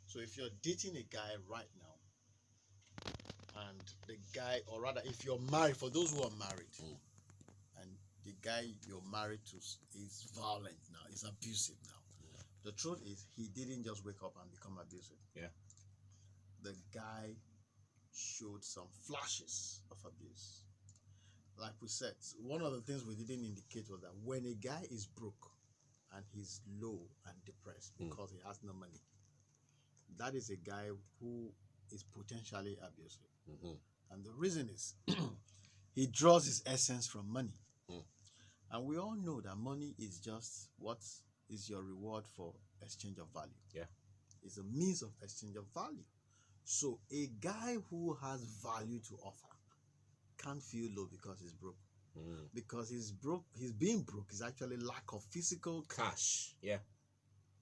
So if you're dating a guy right now, and the guy, or rather, if you're married, for those who are married, and the guy you're married to is violent now, is abusive now. The truth is, he didn't just wake up and become abusive. Yeah. The guy showed some flashes of abuse. Like we said, one of the things we didn't indicate was that when a guy is broke and he's low and depressed because he has no money, that is a guy who is potentially abusive. And the reason is he draws his essence from money. And we all know that money is just what is your reward for exchange of value. Yeah. It's a means of exchange of value. So a guy who has value to offer can't feel low because he's broke. Because he's being broke is actually lack of physical cash. Yeah.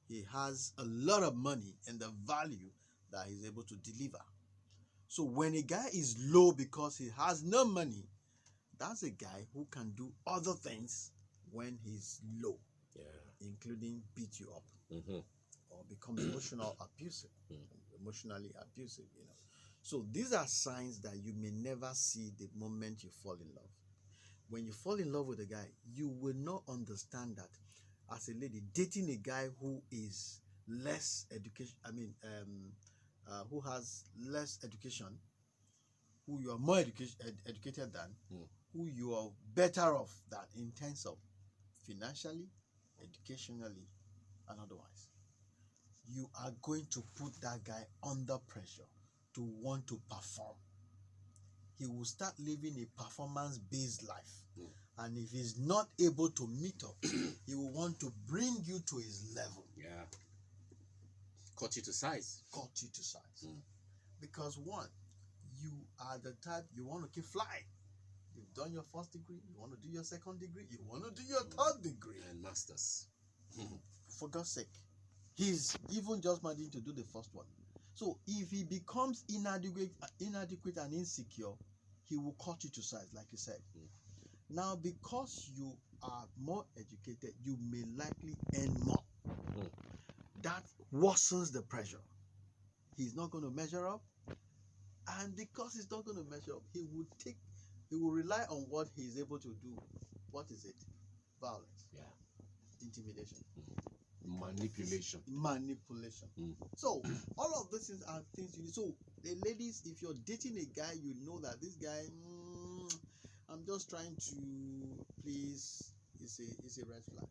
He has a lot of money and the value that he's able to deliver. So when a guy is low because he has no money, that's a guy who can do other things when he's low, including beat you up or become emotionally abusive. So these are signs that you may never see the moment you fall in love. When you fall in love with a guy, you will not understand that as a lady dating a guy who is less education, who has less education, who you are more educated than, who you are better off than in terms of financially, educationally, and otherwise. You are going to put that guy under pressure to want to perform. He will start living a performance-based life. And if he's not able to meet up, he will want to bring you to his level. Yeah. Cut you to size. Because one, you are the type you want to keep flying. You've done your first degree, you want to do your second degree, you want to do your third degree. And masters. For God's sake. He's even just managing to do the first one. So if he becomes inadequate and insecure, he will cut you to size, like you said. Now, because you are more educated, you may likely earn more. That worsens the pressure. He's not going to measure up. And because he's not going to measure up, he will rely on what he's able to do. What is it? Violence. Yeah. Intimidation. Manipulation. So all of these things are things you need. So the ladies, if you're dating a guy, you know that this guy, I'm just trying to please, is a red flag.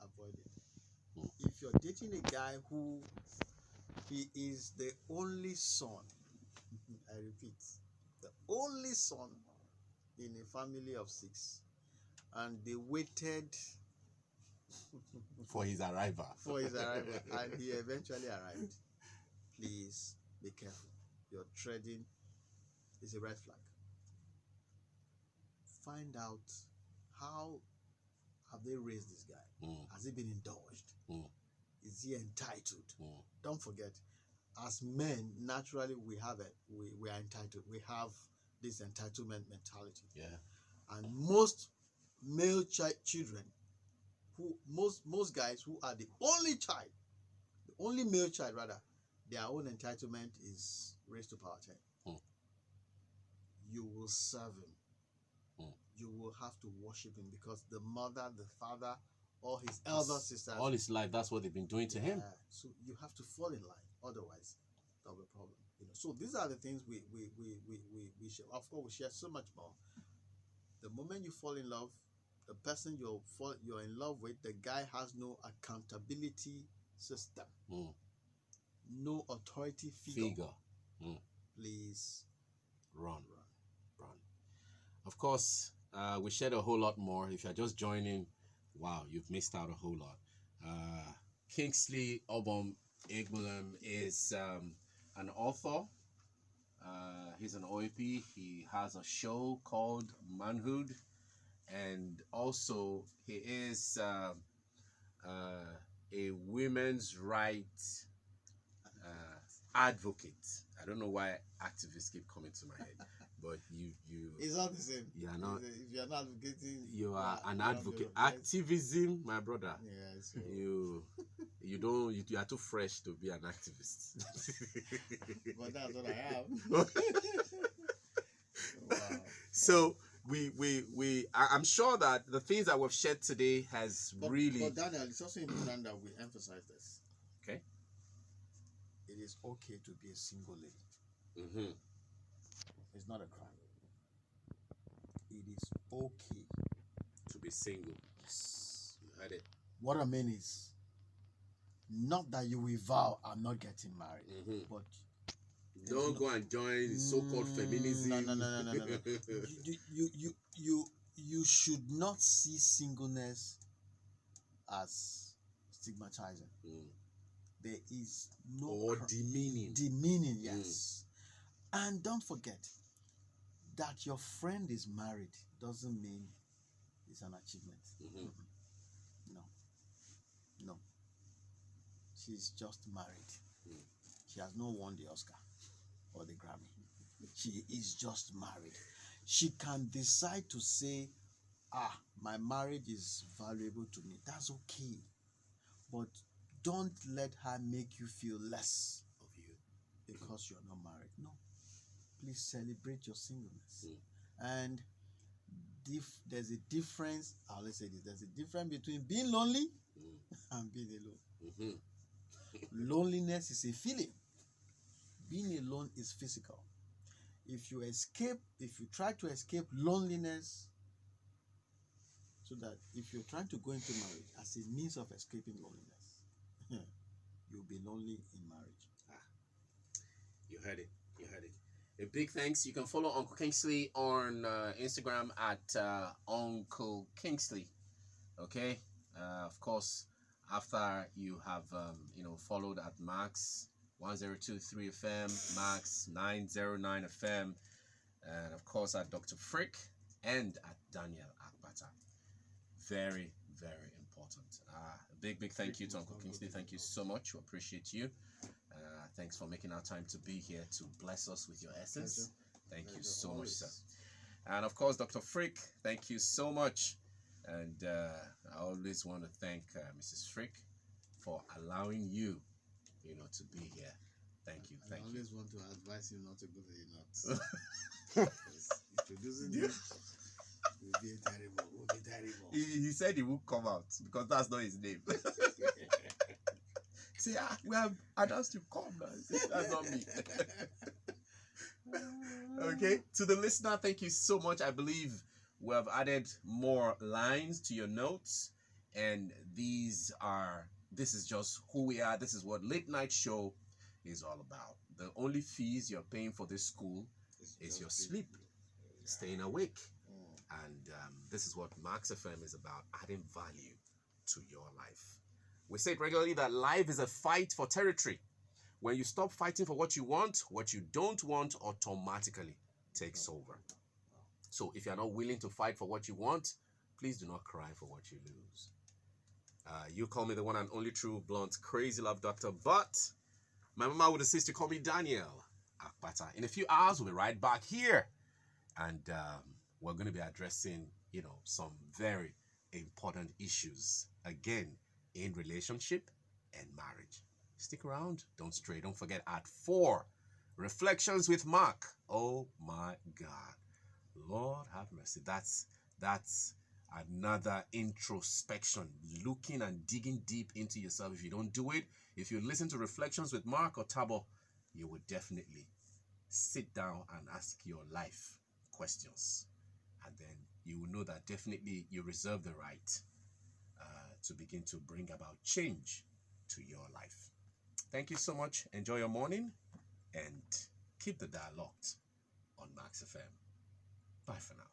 Avoid it. If you're dating a guy who he is the only son, I repeat, the only son in a family of 6, and they waited for his arrival. And he eventually arrived. Please be careful. Your treading is a red flag. Find out how have they raised this guy. Has he been indulged? Is he entitled? Don't forget, as men, naturally we are entitled. We have this entitlement mentality. Yeah. And most male children, most guys who are the only child, the only male child rather, their own entitlement is raised to power 10. You will serve him. You will have to worship him because the mother, the father, or his elder sisters, all his life, that's what they've been doing to him. So you have to fall in line, otherwise there'll be a problem. So these are the things we share. Of course, we share so much more. The moment you fall in love, the person you're in love with, the guy has no accountability system, no authority figure. Please run. Of course, we shared a whole lot more. If you're just joining, wow, you've missed out a whole lot. Kingsley Obom-Egbulem is an author. He's an OAP. He has a show called Manhood, and also he is a women's rights advocate. I don't know why activists keep coming to my head, but you it's not the same. You are not. If you're not advocating, you are an advocate. Activism, my brother. Yes. You you are too fresh to be an activist. But that's what I am. Wow. So I'm sure that the things that we've shared today has But really. Daniel, it's also important that we emphasize this. Okay. It is okay to be a single lady. Mm-hmm. It's not a crime. It is okay To be single. Yes. You heard it. What I mean is, not that you will vow, I'm not getting married, Mm-hmm. but Don't go and join so-called feminism. No. You should not see singleness as stigmatizing. Mm. There is no Or demeaning. Demeaning, yes. And don't forget that your friend is married doesn't mean it's an achievement. Mm-hmm. No. She's just married. Mm. She has not won the Oscar or the Grammy. She is just married. She can decide to say, my marriage is valuable to me. That's okay. But don't let her make you feel less Of you. because you're not married. No. Please celebrate your singleness. Mm. And there's a difference, I'll say this, there's a difference between being lonely and being alone. Mm-hmm. Loneliness is a feeling. Being alone is physical. If you try to escape loneliness, so that if you're trying to go into marriage as a means of escaping loneliness, you'll be lonely in marriage. You heard it. A big thanks. You can follow Uncle Kingsley on Instagram at Uncle Kingsley. Okay. Of course, after you have followed at Max 1023 FM, Max 909 FM, and of course at Dr. Frick and at Daniel Akbata. Very, very important. A big thank you to Uncle Kingsley. Thank you so much. We appreciate you. Thanks for making our time to be here to bless us with your essence. Thank you so much, sir. And of course, Dr. Frick, thank you so much. And I always want to thank Mrs. Frick for allowing you, to be here. Thank you. I always want to advise you not to go to the nuts. Introducing you will be terrible. He said he would come out because that's not his name. See, we have announced you come now. That's not me. Okay, to the listener, thank you so much. I believe we have added more lines to your notes, and this is just who we are. This is what Late Night Show is all about. The only fees you're paying for this school is your sleep, staying awake. And this is what Max FM is about, adding value to your life. We say it regularly that life is a fight for territory. When you stop fighting for what you don't want automatically takes over. So if you're not willing to fight for what you want, please do not cry for what you lose. You call me the one and only true, blunt, crazy love doctor, but my mama would insist you call me Daniel Akbata. In a few hours, we'll be right back here. And we're going to be addressing, some very important issues, again, in relationship and marriage. Stick around. Don't stray. Don't forget at 4, Reflections with Mark. Oh my God. Lord have mercy. That's another introspection, looking and digging deep into yourself. If you don't do it, if you listen to Reflections with Mark or Tabo, you would definitely sit down and ask your life questions. And then you will know that definitely you reserve the right to begin to bring about change to your life. Thank you so much. Enjoy your morning and keep the dial locked on Max FM. Bye for now.